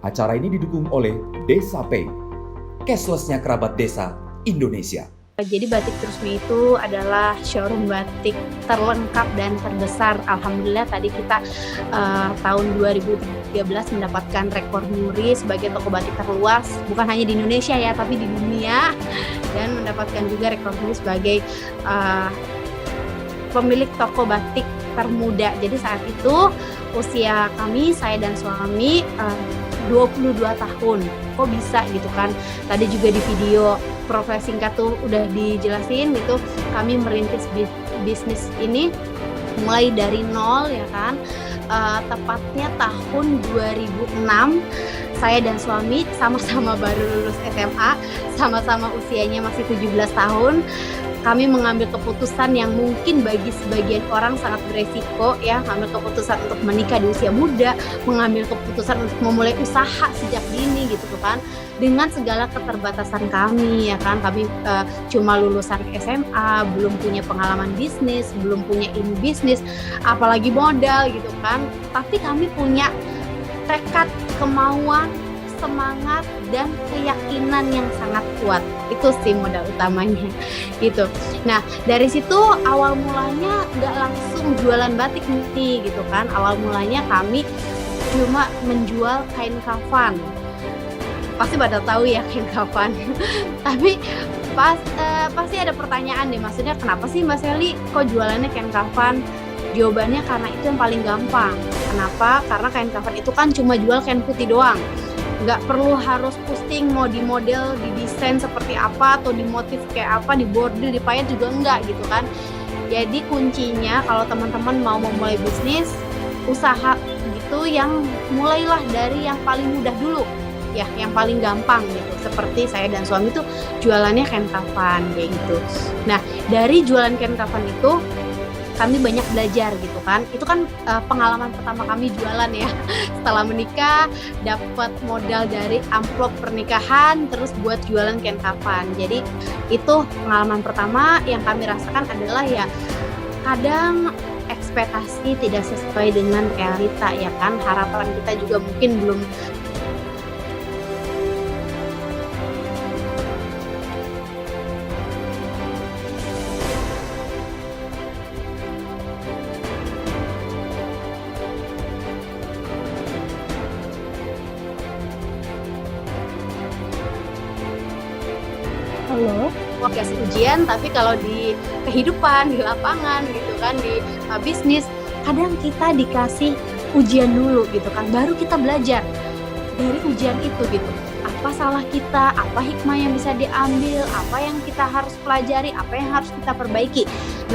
Acara ini didukung oleh Desa Pay, cashless-nya kerabat desa Indonesia. Jadi Batik Trusmi itu adalah showroom batik terlengkap dan terbesar. Alhamdulillah tadi kita tahun 2013 mendapatkan rekor muri sebagai toko batik terluas, bukan hanya di Indonesia ya, tapi di dunia, dan mendapatkan juga rekor muri sebagai pemilik toko batik termuda. Jadi saat itu usia kami, saya dan suami 22 tahun. Kok bisa gitu kan? Tadi juga di video profil singkat tuh udah dijelasin gitu. Kami merintis bisnis ini mulai dari nol ya kan. Tepatnya tahun 2006 saya dan suami sama-sama baru lulus SMA, sama-sama usianya masih 17 tahun. Kami mengambil keputusan yang mungkin bagi sebagian orang sangat beresiko ya, mengambil keputusan untuk menikah di usia muda, mengambil keputusan untuk memulai usaha sejak dini gitu kan, dengan segala keterbatasan kami ya kan. Kami cuma lulusan SMA, belum punya pengalaman bisnis, belum punya ilmu bisnis, apalagi modal gitu kan. Tapi kami punya tekad, kemauan, semangat dan keyakinan yang sangat kuat. Itu sih modal utamanya gitu. Nah dari situ awal mulanya nggak langsung jualan batik nih gitu kan. Awal mulanya kami cuma menjual kain kafan. Pasti pada tahu ya kain kafan. Tapi pasti ada pertanyaan nih, maksudnya kenapa sih Mbak Sally kok jualannya kain kafan? Jawabannya karena itu yang paling gampang. Kenapa? Karena kain kafan itu kan cuma jual kain putih doang. Nggak perlu harus posting mau di model, di desain seperti apa, atau di motif kayak apa, di bordil, di payet juga enggak gitu kan. Jadi kuncinya kalau teman-teman mau memulai bisnis, usaha gitu, yang mulailah dari yang paling mudah dulu ya, yang paling gampang gitu. Seperti saya dan suami tuh jualannya kain kafan kayak gitu. Nah dari jualan kain kafan itu kami banyak belajar gitu kan. Itu kan pengalaman pertama kami jualan ya. Setelah menikah dapat modal dari amplop pernikahan, terus buat jualan kain kafan. Jadi itu pengalaman pertama yang kami rasakan adalah ya kadang ekspektasi tidak sesuai dengan realita ya kan. Harapan kita juga mungkin belum kasih ujian, tapi kalau di kehidupan, di lapangan gitu kan, di bisnis, kadang kita dikasih ujian dulu gitu kan, baru kita belajar dari ujian itu gitu. Apa salah kita, apa hikmah yang bisa diambil, apa yang kita harus pelajari, apa yang harus kita perbaiki.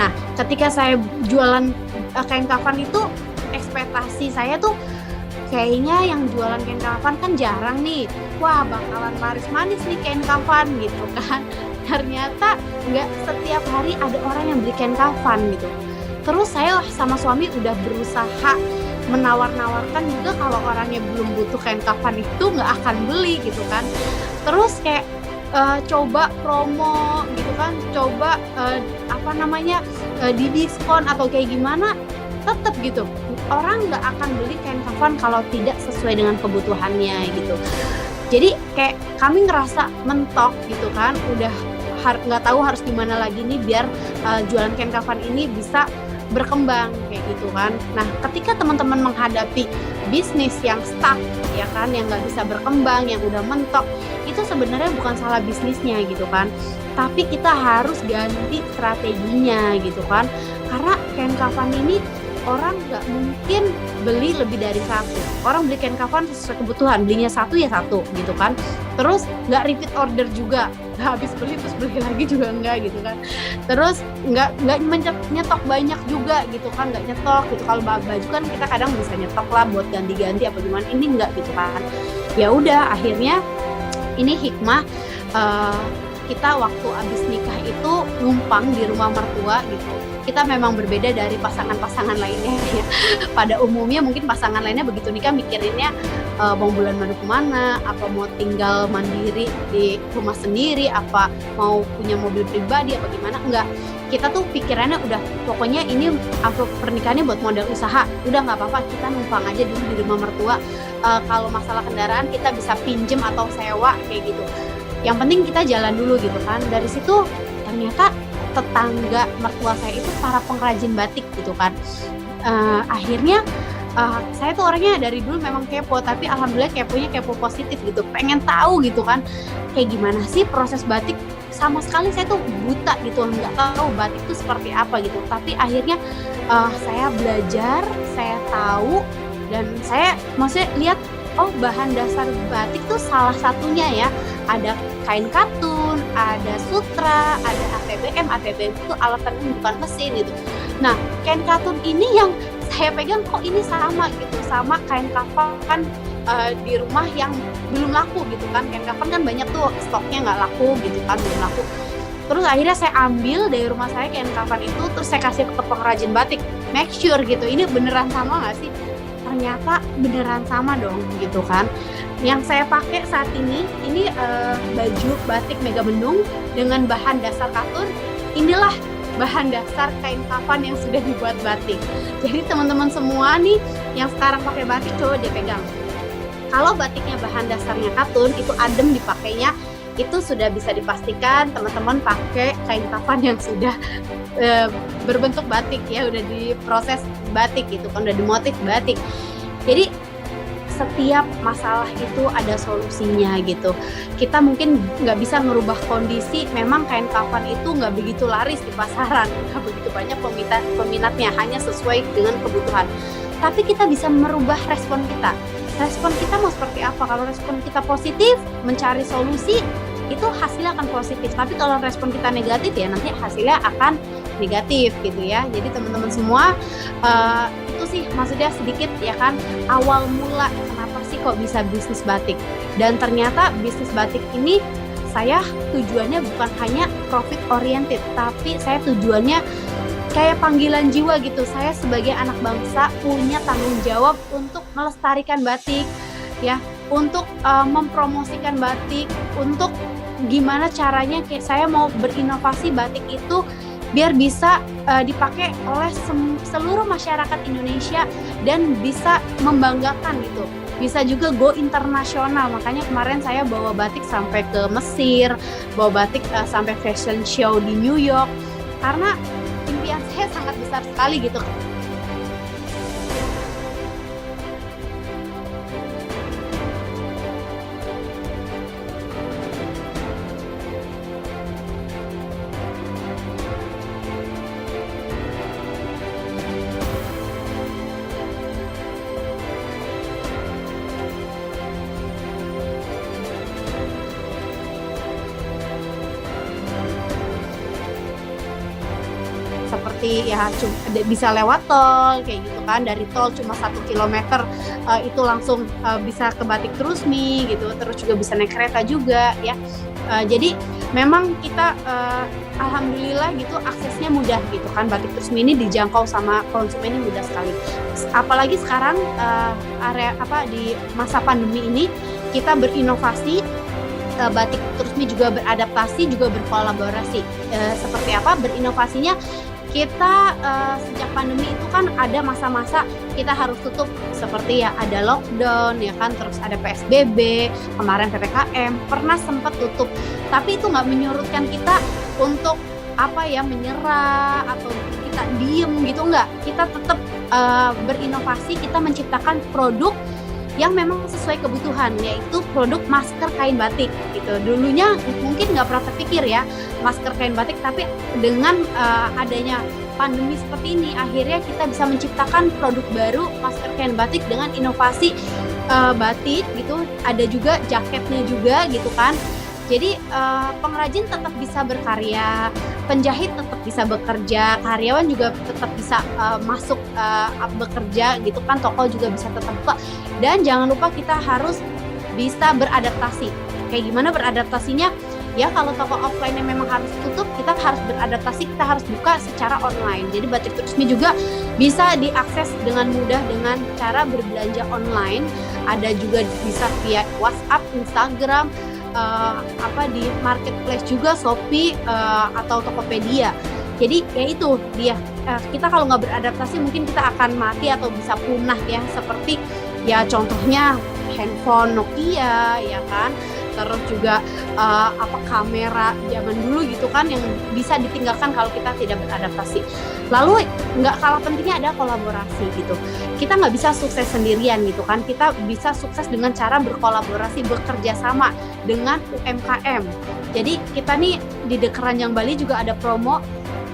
Nah, ketika saya jualan kain kafan itu, ekspektasi saya tuh kayaknya yang jualan kain kafan kan jarang nih. Wah, bakalan laris manis nih kain kafan gitu kan. Ternyata nggak setiap hari ada orang yang beli kain kafan gitu. Terus saya sama suami udah berusaha menawar-nawarkan juga kalau orangnya belum butuh kain kafan itu nggak akan beli gitu kan. Terus kayak coba promo gitu kan, coba di diskon atau kayak gimana, tetap gitu orang nggak akan beli kain kafan kalau tidak sesuai dengan kebutuhannya gitu. Jadi kayak kami ngerasa mentok gitu kan, udah nggak tahu harus gimana lagi nih biar jualan kain kafan ini bisa berkembang kayak gitu kan. Nah ketika teman-teman menghadapi bisnis yang stuck ya kan, yang nggak bisa berkembang, yang udah mentok, itu sebenarnya bukan salah bisnisnya gitu kan, tapi kita harus ganti strateginya gitu kan. Karena kain kafan ini orang nggak mungkin beli lebih dari satu. Orang beli kain kafan sesuai kebutuhan, belinya satu ya satu gitu kan. Terus nggak repeat order juga, habis beli terus beli lagi juga enggak gitu kan. Terus nggak nyetok banyak juga gitu kan, nggak nyetok gitu. Kalau baju kan kita kadang bisa nyetok lah buat ganti-ganti apa gimana, ini enggak gitu kan. Ya udah akhirnya ini hikmah kita waktu abis nikah itu numpang di rumah mertua gitu. kita memang berbeda dari pasangan-pasangan lainnya ya. Pada umumnya mungkin pasangan lainnya begitu nikah mikirinnya mau bulan madu kemana, apa mau tinggal mandiri di rumah sendiri, apa mau punya mobil pribadi, apa gimana. Enggak, kita tuh pikirannya udah pokoknya ini pernikahannya buat modal usaha, udah nggak apa-apa kita numpang aja dulu di rumah mertua. Kalau masalah kendaraan kita bisa pinjem atau sewa kayak gitu, yang penting kita jalan dulu gitu kan. Dari situ ternyata tetangga mertua saya itu para pengrajin batik gitu kan. Akhirnya saya tuh orangnya dari dulu memang kepo, tapi alhamdulillah keponya kepo positif gitu, pengen tahu gitu kan kayak gimana sih proses batik. Sama sekali saya tuh buta gitu, nggak tahu batik itu seperti apa gitu. Tapi akhirnya saya belajar, saya tahu, dan saya maksudnya lihat, oh bahan dasar batik tuh salah satunya ya ada kain katun, ada sutra, ada ATBM. ATBM itu alat tenun bukan mesin gitu. Nah, kain katun ini yang saya pegang kok ini sama gitu, sama kain kafan di rumah yang belum laku gitu kan. Kain kafan kan banyak tuh stoknya nggak laku gitu kan, belum laku. Terus akhirnya saya ambil dari rumah saya kain kafan itu, terus saya kasih ke pengrajin batik, make sure gitu, ini beneran sama nggak sih? Ternyata beneran sama dong gitu kan. Yang saya pakai saat ini baju batik Megamendung dengan bahan dasar katun. Inilah bahan dasar kain kafan yang sudah dibuat batik. Jadi teman-teman semua nih yang sekarang pakai batik coba dia pegang. Kalau batiknya bahan dasarnya katun, itu adem dipakainya, itu sudah bisa dipastikan teman-teman pakai kain kafan yang sudah berbentuk batik ya, udah diproses batik gitu kan, udah dimotif batik. Jadi setiap masalah itu ada solusinya gitu. Kita mungkin nggak bisa merubah kondisi, memang kain kafan itu nggak begitu laris di pasaran, nggak begitu banyak peminatnya, hanya sesuai dengan kebutuhan. Tapi kita bisa merubah respon kita. Respon kita mau seperti apa? Kalau respon kita positif, mencari solusi, itu hasilnya akan positif. Tapi kalau respon kita negatif ya nanti hasilnya akan negatif gitu ya. Jadi teman-teman semua itu sih maksudnya sedikit ya kan, awal mula kenapa sih kok bisa bisnis batik. Dan ternyata bisnis batik ini saya tujuannya bukan hanya profit oriented, tapi saya tujuannya kayak panggilan jiwa gitu. Saya sebagai anak bangsa punya tanggung jawab untuk melestarikan batik ya, untuk mempromosikan batik, untuk gimana caranya kayak saya mau berinovasi batik itu biar bisa dipakai oleh seluruh masyarakat Indonesia dan bisa membanggakan gitu. Bisa juga go internasional. Makanya kemarin saya bawa batik sampai ke Mesir, bawa batik sampai fashion show di New York, karena impian saya sangat besar sekali gitu. Seperti ya bisa lewat tol kayak gitu kan, dari tol cuma 1 kilometer itu langsung bisa ke Batik Trusmi gitu, terus juga bisa naik kereta juga ya. Jadi memang kita alhamdulillah gitu aksesnya mudah gitu kan, Batik Trusmi ini dijangkau sama konsumen ini mudah sekali. Apalagi sekarang di masa pandemi ini kita berinovasi, Batik Trusmi juga beradaptasi, juga berkolaborasi. Seperti apa berinovasinya? Kita sejak pandemi itu kan ada masa-masa kita harus tutup, seperti ya ada lockdown ya kan, terus ada PSBB, kemarin PPKM, pernah sempat tutup. Tapi itu nggak menyurutkan kita untuk menyerah atau kita diem gitu, nggak. Kita tetap berinovasi, kita menciptakan produk yang memang sesuai kebutuhan, yaitu produk masker kain batik gitu. Dulunya mungkin nggak pernah terpikir ya masker kain batik, tapi dengan adanya pandemi seperti ini akhirnya kita bisa menciptakan produk baru masker kain batik dengan inovasi batik gitu. Ada juga jaketnya juga gitu kan. Jadi pengrajin tetap bisa berkarya, penjahit tetap bisa bekerja, karyawan juga tetap bisa masuk bekerja gitu kan, toko juga bisa tetap buka. Dan jangan lupa kita harus bisa beradaptasi. Kayak gimana beradaptasinya? Ya kalau toko offline-nya memang harus tutup, kita harus beradaptasi, kita harus buka secara online. Jadi Batik Trusmi juga bisa diakses dengan mudah dengan cara berbelanja online. Ada juga bisa via WhatsApp, Instagram, di marketplace juga, Shopee, atau Tokopedia. Jadi ya itu dia, kita kalau nggak beradaptasi mungkin kita akan mati atau bisa punah ya, seperti ya contohnya handphone Nokia ya kan, terus juga kamera zaman dulu gitu kan yang bisa ditinggalkan kalau kita tidak beradaptasi. Lalu nggak kalah pentingnya ada kolaborasi gitu. Kita nggak bisa sukses sendirian gitu kan, kita bisa sukses dengan cara berkolaborasi, bekerja sama dengan UMKM. Jadi kita nih di The Keranjang Bali juga ada promo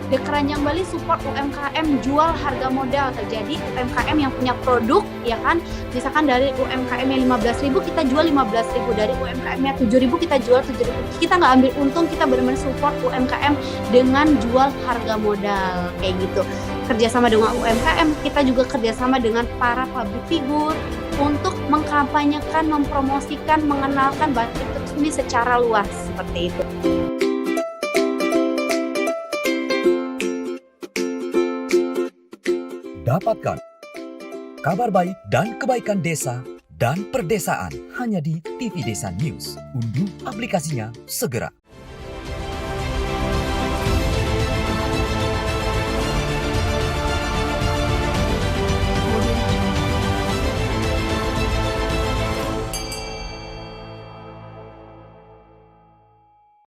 The Keranjang Bali support UMKM jual harga modal. Jadi UMKM yang punya produk ya kan, misalkan dari UMKM yang 15.000 kita jual 15.000, dari UMKM yang 7.000 kita jual 7.000. Kita nggak ambil untung, kita benar-benar support UMKM dengan jual harga modal kayak gitu. Kerjasama dengan UMKM, kita juga kerjasama dengan para public figure untuk mengkampanyekan, mempromosikan, mengenalkan Batik Trusmi secara luas seperti itu. Dapatkan kabar baik dan kebaikan desa dan perdesaan hanya di TV Desa News. Unduh aplikasinya segera.